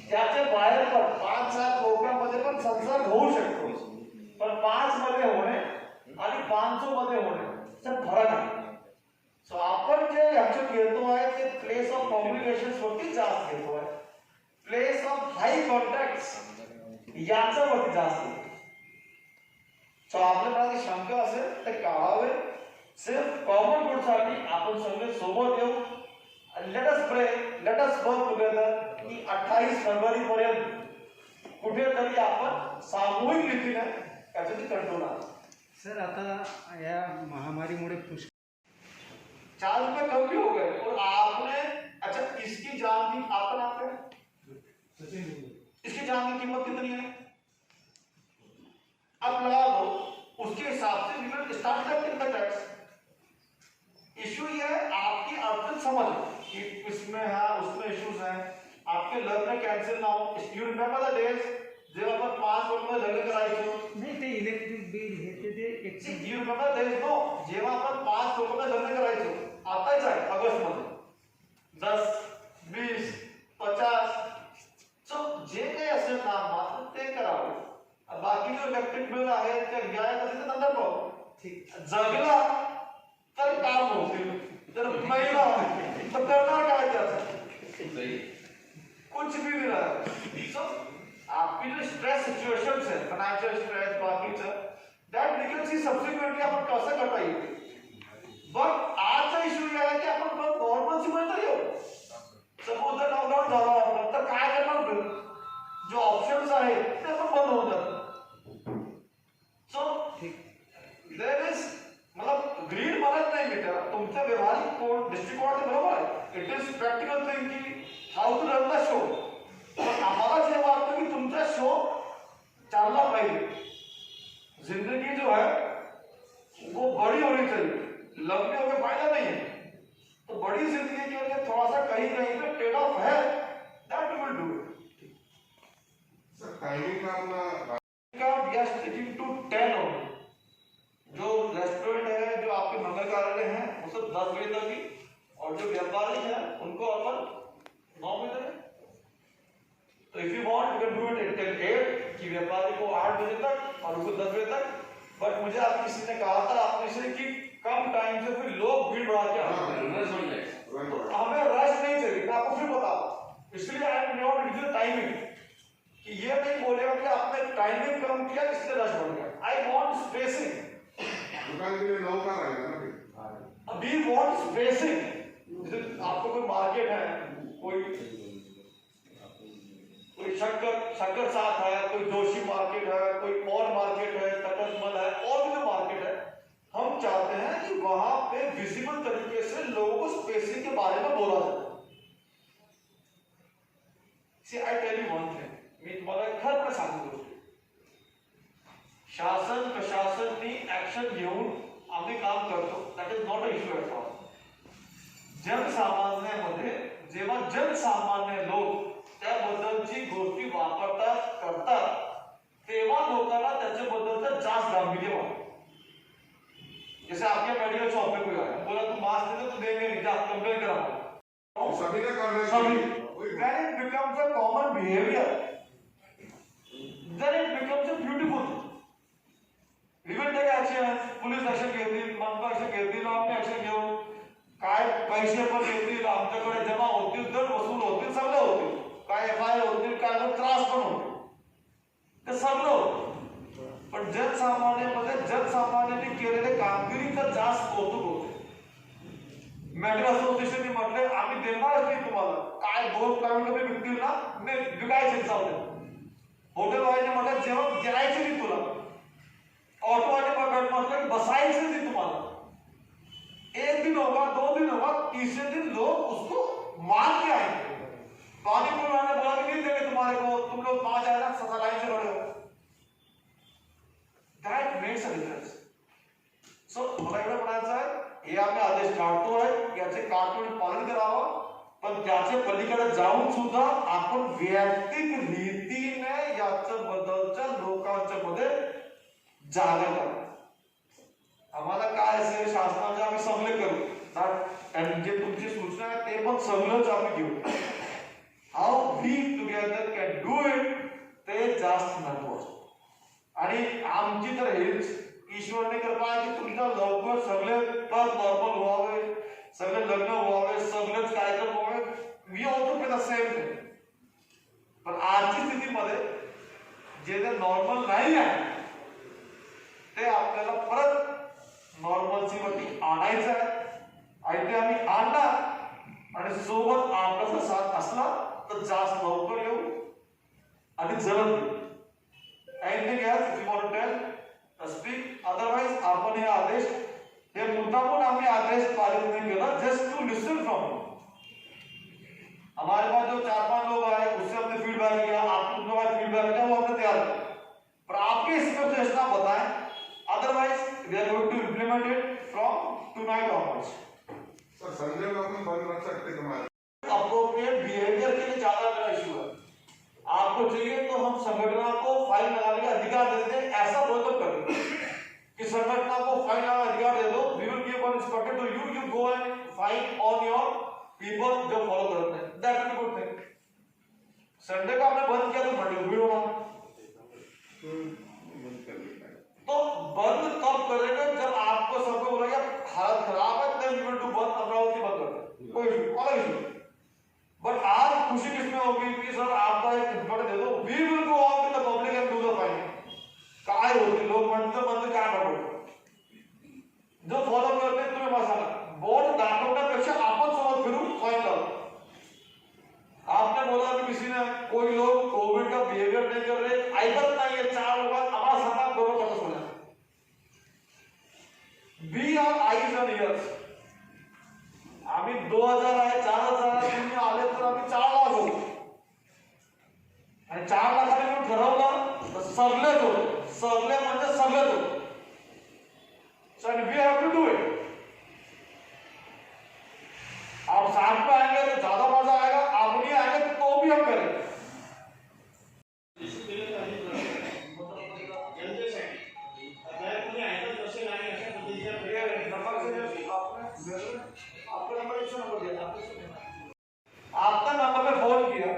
त्याचे बाहेर पण 5-7 लोकांमध्ये पण संसर्ग होऊ शकतो. पण 5 मध्ये होणे आणि 500 मध्ये होणे याच्यात फरक आहे. सो आपण जे ऍक्शन घेतो आहे ते प्लेस ऑफ कॉम्युनिकेशन वरती जास्त घेतो आहे, प्लेस ऑफ हाय कॉन्टॅक्ट याच्यावरती जास्त. सो आपल्याला काही शंका असेल तर काढावे. सिर्फ कॉमन गुड साठी आपण सगळे सोबत येऊ लेट अस प्रे, लेट अस वर्क टुगेदर की 28 फरवरी पर्यंत कुठेतरी आपण सामूहिक रीतीने त्याच्याची कंट्रोल आहे. सर आता या महामारीमुळे पुष्कळ 4 रुपए कम भी हो गए और आपने अच्छा इसकी जान की आपका नाम क्या है? इसकी जान की कीमत कितनी है? अब लगा दो उसके हिसाब से we will start collecting the tax. Issue ये है आपकी अर्थ समझ कि इसमें है उसमें इश्यूज हैं. आपके लग्न कैंसिल ना हो. यू रिमेंबर द डेज जेव्हा आपण 5 रुपये लग्न करायचो. नाही ते इलेक्ट्रिक बिल हे ते See, you remember there is no जेव्हा आपण 5 रुपये लग्न करायचो. आताच आहे ऑगस्ट मध्ये 10, 20, 50 सो जे काही असेल ना मात्र ते करावे. बाकी जो इलेक्ट्रिक बिल आहे ते घ्यायला असेल तर नंतर पाहू. जगला तर काम होतील. तर महिला तर करणार काय त्याचं कुछ भी नहीं रहा. सो आपकी जो स्ट्रेस सिचुएशंस है फाइनेंशियल स्ट्रेस बाकीचं that we can see subsequently आपण कसं करता येईल. बट आजचा इश्यू हे आहे की आपण नॉर्मल सिमेंट येऊ. सपोज जर लॉकडाऊन झाला आपण तर काय करणार? जो ऑप्शन्स आहेत ते पण बंद होऊन जातात. सो देयर इज मतलब ग्रीड म्हणत नाही मी त्याला. तुमच्या व्यवहारिक कोण दृष्टिकोनात बरोबर आहे. इट इज प्रॅक्टिकल थिंग की how to run the show. पण आम्हाला जे वाटतं की तुमचा शो चालला पाहिजे. जिंदगी जो है वो बड़ी होनी चाहिए. लंबी होकर फायदा नहीं है. तो बड़ी जिंदगी के लिए थोड़ा सा कहीं कहीं पे ट्रेड ऑफ है. That we will do it. Sir timing का अपना का we are sticking to 10 only. जो रेस्टोरेंट है जो आपके मंगल कार्यालय हैं वो सब 10 बजे तक ही. और जो व्यापारी हैं उनको अपन 9 बजे तक. तो if you want you can do it till 8 कि व्यापारी को 8 बजे तक और उनको 10 बजे तक. बट मुझे आप किसी ने कहा था आपने से कि कम टाइम से फिर लोग भीड़ बढ़ा के तो हमें रश नहीं चाहिए. मैं आपको फिर बता इसलिए आई एम नॉट विद टाइमिंग कि ये नहीं बोलेगा कि आपने टाइमिंग कम किया इसलिए रश बढ़ गया. I want spacing. दुकान के लिए 9 का रहेगा ना फिर. We want spacing. जैसे आपको कोई मार्केट है कोई शक्कर साथ है कोई जोशी मार्केट है कोई और मार्केट है तटस्थमल है और भी जो मार्केट है. हम चाहते हैं कि वहां पे विजिबल तरीके से लोगों को स्पेसिंग के बारे में बोला जाए. See I tell you one thing. मी तुम्हाला खरं पण सांगतो. शासन प्रशासननी ऍक्शन घेऊन आम्ही काम करतो. That is not a issue at all. जनसामान्यामध्ये जेव्हा जनसामान्य लोक त्याबद्दलची गोष्टी वापरतात करतात तेव्हा लोकांना त्याच्याबद्दलचं जास्त गांभीर्य वाटतं. जैसे आपके मेडिकल शॉप पे कोई आया बोला तुम मास्क दे दो तो देंगे नहीं. आप कंप्लेन करा सभी ने करना सभी. चाहिए. then it becomes a common behavior. then it becomes a beautiful thing. we will take action. Police action घेतील मनपा ऍक्शन घेतील आम्ही ऍक्शन घेऊ. काय पैसे पण येतील आमच्याकडे जमा होतील दर वसूल होतील सगळं होतील. काय एफआयआर होतील काय त्रास पण होतील ते सगळं होतं. पण जनसामान्यामध्ये जनसामान्यांनी केलेले कामगिरीचं जास्त कौतुक होते. मेडिकल असोसिएशनने म्हटले आम्ही देणारच नाही तुम्हाला. काय 2 कमी विकतील ना विकायचे चालले. हॉटेलवाल्याने म्हटलं जेवण द्यायचे नाही तुला. ऑटोवाले म्हटलं बसायचे नाही तुम्हाला. 1 दिन होगा 2 दिन होगा 3 दिन लोग उसको मान के आएंगे. पानी पुल वाले बोला कि नहीं देंगे तुम्हारे को. तुम लोग 5 आए ना 7 लाइन से लड़े हो. That makes a difference. So मला एवढं म्हणायचं आहे हे आम्ही आदेश काढतोय याचे काटकोन पालन करावं. पण त्याच्या पलीकडे जाऊन सुद्धा आपण वैयक्तिक रीतीने याच्या बद्दलच्या लोकांच्या मध्ये जागा करा. आम्हाला काय असेल शासनाचे आम्ही सगळे करू. आणि जे तुमची सूचना आहे ते पण सगळंच आम्ही घेऊ. How we together can do it ते जास्त महत्वाचं. आणि आमची तर हेच ईश्वरने कृपा आहे की तुमच्या लवकर सगळे पद नॉर्मल व्हावे. सगळे लग्न व्हावे सगळेच कार्यक्रम व्हावे. We also feel the same thing. पण आजची स्थितीमध्ये जे नॉर्मल नाही आहे ते आपल्याला परत नॉर्मल्सीवरती आणायचं आहे. आणि ते आम्ही आणणार आणि तर जास्त लवकर येऊ आणि जलद येऊ. Anything else if you want to tell, speak. Otherwise, आपण हे आदेश हे मुद्दामून आम्ही आदेश पारित नहीं केला, just to listen from you. हमारे पास जो 4-5 लोग आए उससे हमने फीडबैक लिया, आप लोगों का फीडबैक लिया, वो हमने तैयार किया. पर आपके इसमें तो ऐसा बताएं. Otherwise, we are going to implement it from tonight onwards. Sir Sanjay को अपन बंद रख सकते तुम्हारे अप्रोप्रिएट बिहेवियर के लिए ज्यादा बड़ा इशू है. आपको चाहिए तो हम संगठन को फाइन लगाने का अधिकार दे दें, ऐसा बोलकर करें कि संगठन को फाइन लगाने का अधिकार दे दो. We will give one instruction to you, you go and fine on your people जो फॉलो करते हैं. That is good thing. Sunday को आपने बंद किया तो मंडे भी होगा. तो बंद कब करेंगे जब आपको सबको बोला यार हालत खराब है, देन यू विल डू बंद. अमरावती बंद कर दे, कोई इशू अलग इशू. बट आज खुशी किसमें होगी कि सर आपका एक रिपोर्ट दे दो, we will go out in the public and do the fining. काय होती लोग बंद काय पडतो जो फॉलो करते तुम्ही बसा. बोर्ड दाखवण्यापेक्षा आपण सोबत फिरून फाइन करो. आपने बोला कि किसी ने कोई लोग कोविड का बिहेवियर नहीं कर रहे, ऐकत नाहीये. 4 लोग आम्हाला सांगा बरोबर कसं होणार. We are eyes and ears. आम्ही 2000 आहे, 4000 तुम्ही आले तर आम्ही 4 लाख होऊ. आणि 4 लाखाने मी ठरवलं तर सगळेच होते. सगळे म्हणजे सगळेच होते. So we have to do it. आप साथ में आएंगे तो ज्यादा मजा आएगा, आप नहीं आएंगे तो भी हम करेंगे. आपका नंबर पे फोन किया,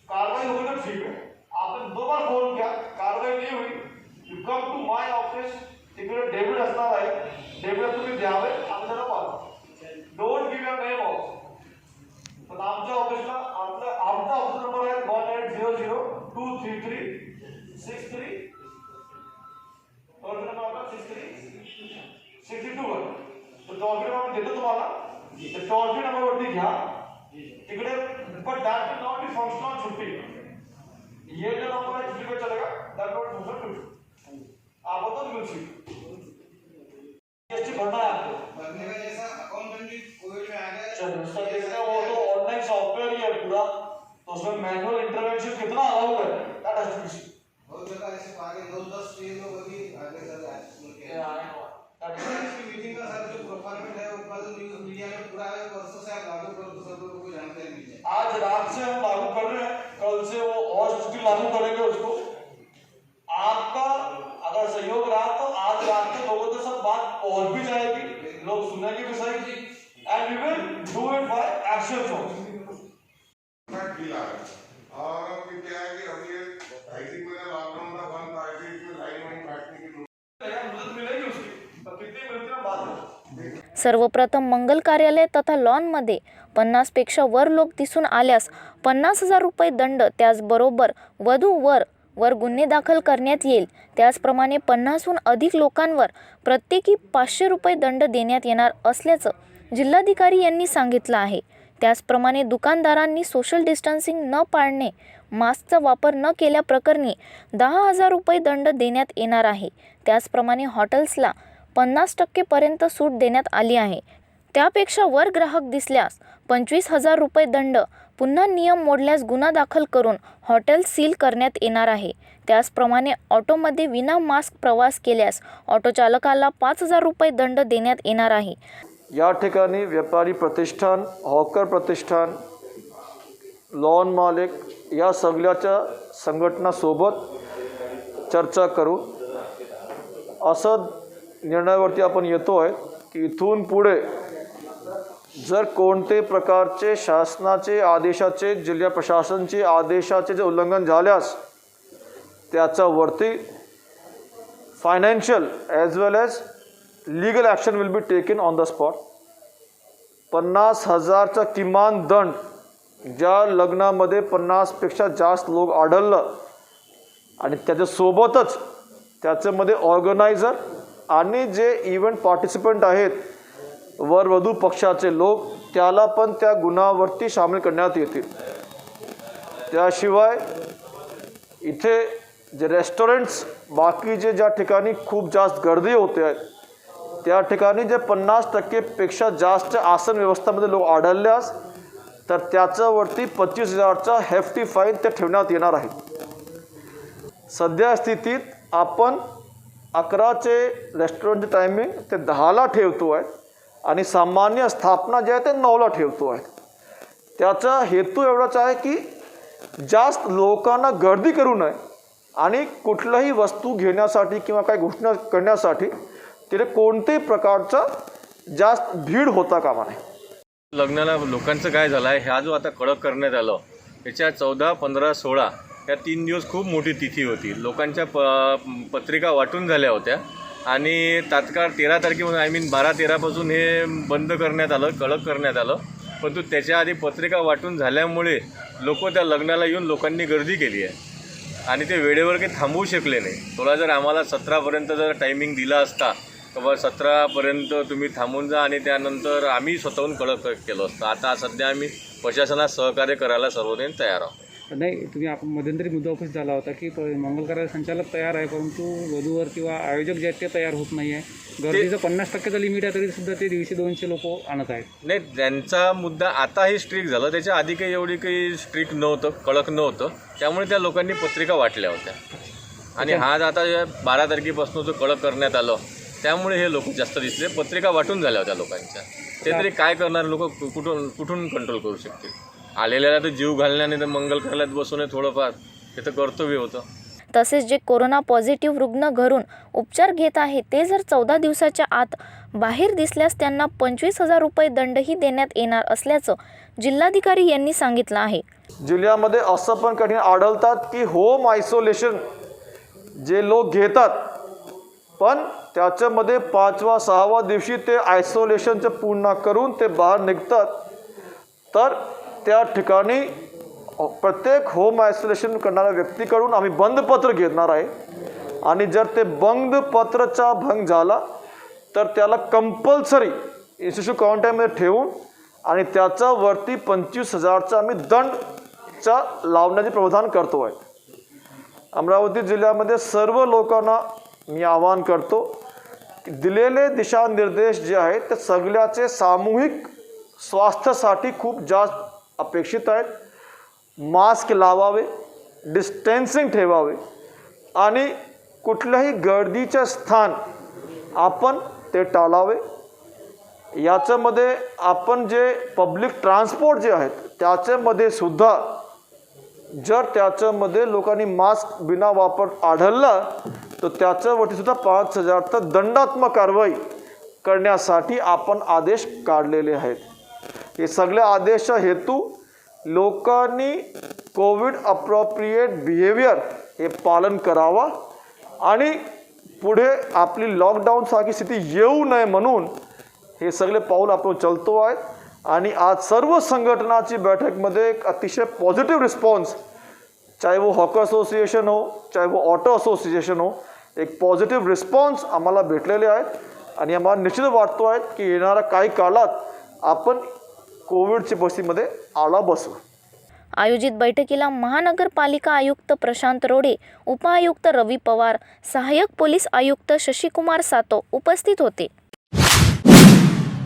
कार्रवाई हुई तो ठीक है. आपने 2 बार फोन किया, कार्रवाई नहीं हुई, you come to my office. तिकडे डेव्हिड असणार आहे, डेव्हिड तुम्ही द्यावे, आम्ही त्याला पाहतो. Don't give your name off. पण आमच्या ऑफिसला आमचा ऑफिस नंबर आहे 1800-233-63. टोल नंबर आपला 63-62 आहे. तो टोल फ्री नंबर देतो तुम्हाला. ते टोल फ्री नंबरवरती घ्या. तिकडे पण that will not be functional छुट्टी. ये जो नंबर है छुट्टी पे चलेगा, दैट नॉट फंक्शनल छुट्टी. आप तो बिल्कुल जीएसटी भरना है आपको. भरने का जैसा अकाउंटेंट भी कोविड में आ गया. चलो उसका देखते हैं. वो तो ऑनलाइन सॉफ्टवेयर ही है पूरा, तो उसमें मैनुअल इंटरवेंशन कितना अलाउ है, that has to be seen. बहुत जगह ऐसे आगे 10 ट्रेन लोग अभी आगे चल रहा है. मीटिंग का सर जो परफॉर्मेंस है वो कल न्यूज मीडिया में पूरा है. वर्षों से आप लागू करो तो सब लोगों को जानकारी मिल जाए. आज रात से हम लागू कर रहे हैं, कल से वो और स्थिति लागू करेंगे उसको. आपका अगर सहयोग रहा तो आज रात के लोगों के साथ बात पहुंच भी जाएगी, लोग सुनेंगे भी सही, and we will do it by action also. और फिर क्या है कि अभी ऐसी में लॉकडाउन का बंद था, ऐसे इसमें लाइन वाइन काटने की मदद मिलेगी उसकी, पर कितनी मिलती है बात है. सर्वप्रथम मंगल कार्यालय तथा लॉनमध्ये 50 पेक्षा वर लोक दिसून आल्यास 50,000 रुपये दंड, त्याचबरोबर वधू-वर गुन्हे दाखल करण्यात येईल. त्याचप्रमाणे 50हून अधिक लोकांवर प्रत्येकी 500 रुपये दंड देण्यात येणार असल्याचं जिल्हाधिकारी यांनी सांगितलं आहे. त्याचप्रमाणे दुकानदारांनी सोशल डिस्टन्सिंग न पाळणे, मास्कचा वापर न केल्याप्रकरणी 10,000 रुपये दंड देण्यात येणार आहे. त्याचप्रमाणे हॉटेल्सला 50% पर्यंत सूट देण्यात आली आहे. त्यापेक्षा वर ग्राहक दिसल्यास 25,000 रुपये दंड, पुन्हा नियम मोडल्यास गुन्हा दाखल करून हॉटेल सील करण्यात येणार आहे. त्याचप्रमाणे ऑटोमध्ये विना मास्क प्रवास केल्यास ऑटो चालकाला 5,000 रुपये दंड देण्यात येणार आहे. या ठिकाणी व्यापारी प्रतिष्ठान, हॉकर प्रतिष्ठान, लॉन मालिक या सगळ्याच्या संघटनासोबत चर्चा करू असं निर्णयावरती आपण येतो आहे की इथून पुढे जर कोणते प्रकारचे शासनाचे आदेशाचे, जिल्हा प्रशासनाचे आदेशाचे जे उल्लंघन झाल्यास त्याच्यावरती financial as well as legal action will be taken on the spot. 50,000चा किमान दंड, ज्या लग्नामध्ये 50पेक्षा जास्त लोक आढळलं आणि त्याच्यासोबतच त्याच्यामध्ये ऑर्गनायझर आणि जे इव्हेंट पार्टिसिपंट आहेत वर वधू पक्षाचे लोक, त्याला पण त्या गुन्ह्यावरती सामील करण्यात येतील. त्याशिवाय इथे जे रेस्टॉरंट्स बाकीचे ज्या ठिकाणी खूप जास्त गर्दी होते आहेत त्या ठिकाणी जे 50%पेक्षा जास्त आसन व्यवस्थामध्ये लोक आढळल्यास तर त्याच्यावरती 25,000चा हेफ्टी फाईन ते ठेवण्यात येणार आहे. सध्या स्थितीत आपण 11चे रेस्टॉरंटचे टायमिंग ते 10ला ठेवतो आहे आणि सामान्य स्थापना जे आहे ते 9ला ठेवतो आहे. त्याचा हेतू एवढाच आहे की जास्त लोकांना गर्दी करू नये आणि कुठल्याही वस्तू घेण्यासाठी किंवा काही घोषणा करण्यासाठी तिथे कोणत्याही प्रकारचा जास्त भीड होता कामा नये. लग्नाला लोकांचं काय झालं आहे, हा जो आता कडक करण्यात आलं त्याच्या 14, 15, 16 या 3 दिवस खूप मोठी तिथी होती. लोकांच्या पत्रिका वाटून झाल्या होत्या आणि तात्काळ 13 तारखेपासून 12-13पासून हे बंद करण्यात आलं, कडक करण्यात आलं. परंतु त्याच्या आधी पत्रिका वाटून झाल्यामुळे लोक त्या लग्नाला येऊन लोकांनी गर्दी केली आहे आणि ते वेळेवर काही थांबवू शकले नाही. थोडा जर आम्हाला 17पर्यंत जर टायमिंग दिला असता तर बा 17पर्यंत तुम्ही थांबून जा आणि त्यानंतर आम्ही स्वतःहून कडक केलं असतं. आता सध्या आम्ही प्रशासनात सहकार्य करायला सर्वजण तयार आहोत. नाही, तुम्ही आपण मध्यंतरी मुद्दा उपस्थित झाला होता की मंगल कार्यालय संचालक तयार आहे परंतु वधूवर किंवा आयोजक जे आहेत ते तयार होत नाही आहे. गर्दीचं 50%चं लिमिट आहे तरी सुद्धा ते 150-200 लोक आणत आहेत. नाही, त्यांचा मुद्दा आताही स्ट्रिक्ट झालं, त्याच्या आधी काही एवढी काही स्ट्रिक्ट नव्हतं, कडक नव्हतं. त्यामुळे त्या लोकांनी पत्रिका वाटल्या होत्या आणि हा आता 12 तारखेपासून जो कडक करण्यात आलं त्यामुळे हे लोक जास्त दिसले. पत्रिका वाटून झाल्या होत्या लोकांच्या. ते तरी काय करणार, लोक कुठून कंट्रोल करू शकतील. आलेल्याला तर जीव घालण्याने तर मंगल कार्यालयात बसून थोडंफार हे तर कर्तव्य होतं. तसेच जे कोरोना पॉझिटिव्ह रुग्ण घरून उपचार घेत आहे ते जर 14 दिवसाच्या आत बाहेर दिसल्यास त्यांना 25,000 रुपये दंडही देण्यात येणार असल्याचं जिल्हाधिकारी यांनी सांगितलं आहे. जिल्ह्यामध्ये असं पण कठीण आढळतात की होम आयसोलेशन जे लोक घेतात पण त्याच्यामध्ये 5वा 6वा दिवशी ते आयसोलेशनचं पूर्ण करून ते बाहेर निघतात. तर त्या ठिकाणी प्रत्येक होम आयसोलेशन करणाऱ्या व्यक्तीकडून आम्ही बंधपत्र घेणार आहे आणि जर ते बंधपत्राचा भंग झाला तर त्याला कंपल्सरी इन्स्टिट्यूट क्वारंटाईनमध्ये ठेवून आणि त्याच्यावरती 25,000चा आम्ही दंडचा लावण्याचे प्रावधान करतो आहे. अमरावती जिल्ह्यामध्ये सर्व लोकांना मी आवाहन करतो की दिलेले दिशानिर्देश जे आहेत ते सगळ्याचे सामूहिक स्वास्थ्यासाठी खूप जास्त अपेक्षित आहेत. मास्क लावावे, डिस्टन्सिंग ठेवावे आणि कुठल्याही गर्दीचे स्थान आपण ते टाळावे. याच्यामध्ये आपण जे पब्लिक ट्रान्सपोर्ट जे आहेत त्याच्यामध्ये सुद्धा जर त्याच्यामध्ये लोकांनी मास्क बिना वापर आढळला तर त्याच्यावरती सुद्धा 5,000चा दंडात्मक कारवाई करण्यासाठी आपण आदेश काढलेले आहेत. हे सगळे आदेश हेतू लोकांनी कोविड अप्रोप्रिएट बिहेवियर हे पालन करावा आणि पुढे आपली लॉकडाऊनसारखी स्थिती येऊ नये म्हणून हे सगळे पाऊल आपण चलतो आहेत. आणि आज सर्व संघटनाची बैठकमध्ये एक अतिशय पॉझिटिव्ह रिस्पॉन्स, चाहे वो हॉकर असोसिएशन हो, चाहे वो ऑटो असोसिएशन हो, एक पॉझिटिव्ह रिस्पॉन्स आम्हाला भेटलेले आहेत आणि आम्हाला निश्चित वाटतो आहे की येणाऱ्या काही काळात आपण कोविडच्या परिस्थितीमध्ये आळा बसू. आयोजित बैठकीला महानगरपालिका आयुक्त प्रशांत रोडे, उपआयुक्त रवी पवार, सहाय्यक पोलीस आयुक्त शशिकुमार सातो उपस्थित होते.